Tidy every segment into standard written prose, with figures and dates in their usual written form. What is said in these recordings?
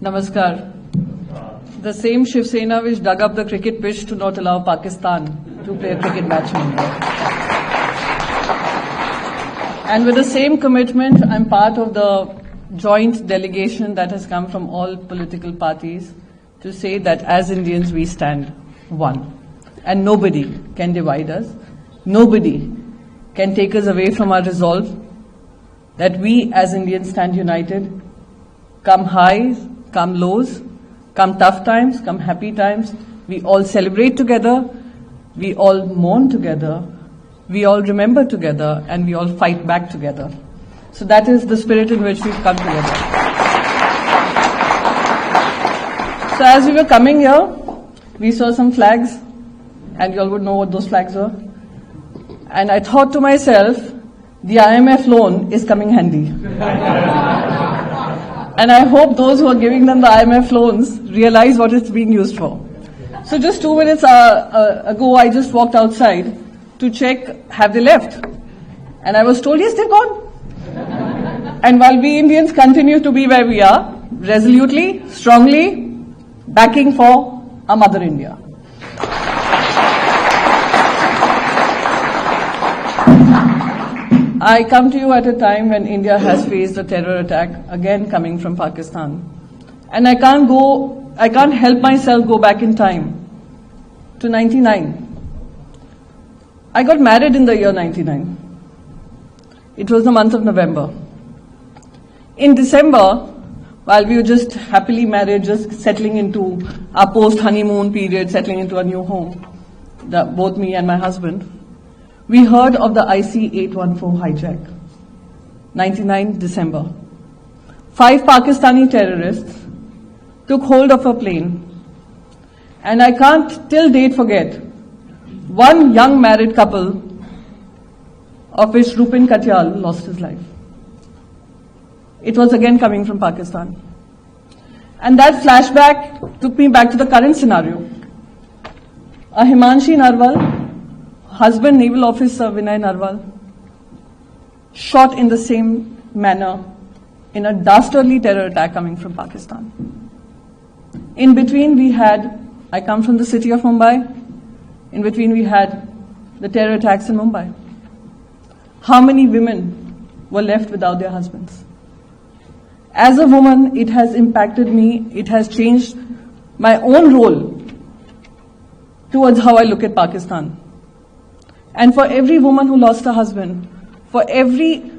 Namaskar. The same Shiv Sena which dug up the cricket pitch to not allow Pakistan to play a cricket match in India. And with the same commitment, I'm part of the joint delegation that has come from all political parties to say that as Indians we stand one. And nobody can divide us. Nobody can take us away from our resolve that we as Indians stand united, come highs, come lows, come tough times, come happy times. We all celebrate together, we all mourn together, we all remember together, and we all fight back together. So that is the spirit in which we've come together. So as we were coming here, we saw some flags, and you all would know what those flags were. And I thought to myself, the IMF loan is coming handy. And I hope those who are giving them the IMF loans realize what it's being used for. So just 2 minutes ago, I just walked outside to check, have they left? And I was told, yes, they've gone. And while we Indians continue to be where we are, resolutely, strongly, backing for our Mother India. I come to you at a time when India has faced a terror attack, again coming from Pakistan. And I can't help myself go back in time to 99. I got married in the year 99. It was the month of November. In December, while we were just happily married, just settling into our post-honeymoon period, settling into a new home, both me and my husband, we heard of the IC-814 hijack, 99 December. 5 Pakistani terrorists took hold of a plane, and I can't till date forget one young married couple, of which Rupin Katyal lost his life. It was again coming from Pakistan. And that flashback took me back to the current scenario. A Himanshi Narwal, husband Naval Officer Vinay Narwal, shot in the same manner in a dastardly terror attack coming from Pakistan. In between I come from the city of Mumbai, in between we had the terror attacks in Mumbai. How many women were left without their husbands? As a woman, it has impacted me, it has changed my own role towards how I look at Pakistan. And for every woman who lost a husband, for every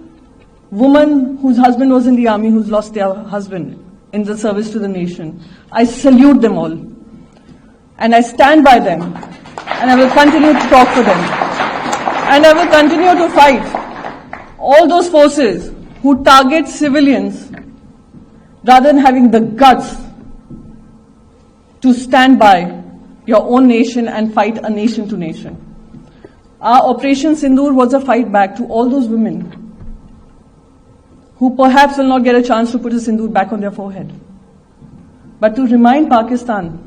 woman whose husband was in the army, who's lost their husband in the service to the nation, I salute them all. And I stand by them. And I will continue to talk for them. And I will continue to fight all those forces who target civilians rather than having the guts to stand by your own nation and fight a nation to nation. Our Operation Sindoor was a fight back to all those women who perhaps will not get a chance to put a sindoor back on their forehead. But to remind Pakistan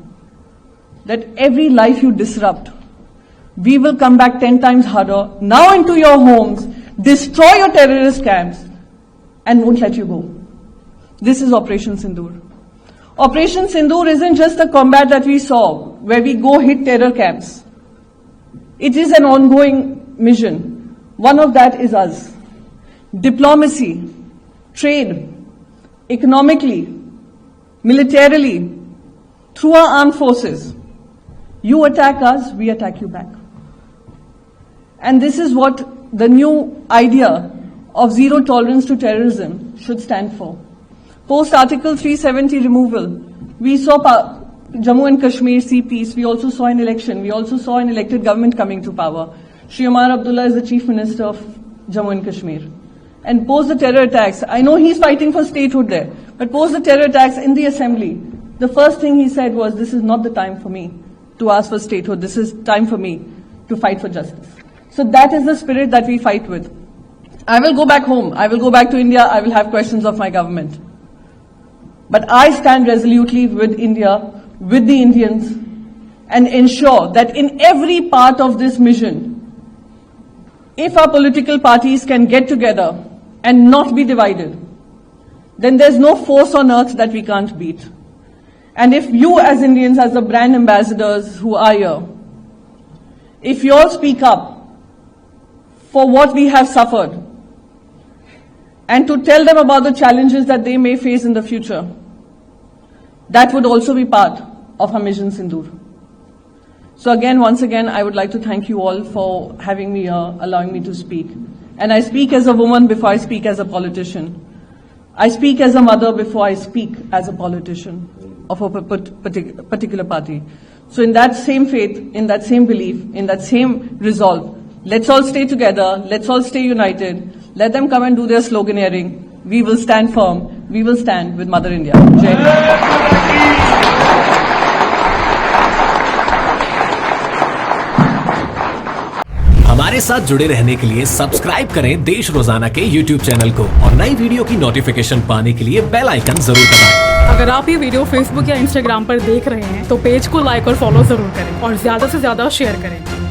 that every life you disrupt, we will come back 10 times harder, now into your homes, destroy your terrorist camps, and won't let you go. This is Operation Sindoor. Operation Sindoor isn't just a combat that we saw, where we go hit terror camps. It is an ongoing mission. One of that is us. Diplomacy, trade, economically, militarily, through our armed forces. You attack us, we attack you back. And this is what the new idea of zero tolerance to terrorism should stand for. Post Article 370 removal, we saw Jammu and Kashmir see peace. We also saw an election. We also saw an elected government coming to power. Shri Omar Abdullah is the Chief Minister of Jammu and Kashmir. And post the terror attacks, I know he's fighting for statehood there, but post the terror attacks in the assembly, the first thing he said was, this is not the time for me to ask for statehood. This is time for me to fight for justice. So that is the spirit that we fight with. I will go back home. I will go back to India. I will have questions of my government. But I stand resolutely with India, with the Indians, and ensure that in every part of this mission, if our political parties can get together and not be divided, then there's no force on earth that we can't beat. And if you as Indians, as the brand ambassadors who are here, if you all speak up for what we have suffered and to tell them about the challenges that they may face in the future, that would also be part of our Mission Sindoor. So again, once again, I would like to thank you all for having me here, allowing me to speak. And I speak as a woman before I speak as a politician. I speak as a mother before I speak as a politician of a particular party. So in that same faith, in that same belief, in that same resolve, let's all stay together, let's all stay united, let them come and do their sloganeering. We will stand firm, we will stand with Mother India. Jai Hind. हमारे साथ जुड़े रहने के लिए subscribe करें देश रोजाना के YouTube चैनल को और नई वीडियो की नोटिफिकेशन पाने के लिए बेल आइकन जरूर दबाएं। अगर आप ये वीडियो Facebook या Instagram पर देख रहे हैं तो पेज को लाइक और फॉलो जरूर करें और ज्यादा से ज्यादा शेयर करें।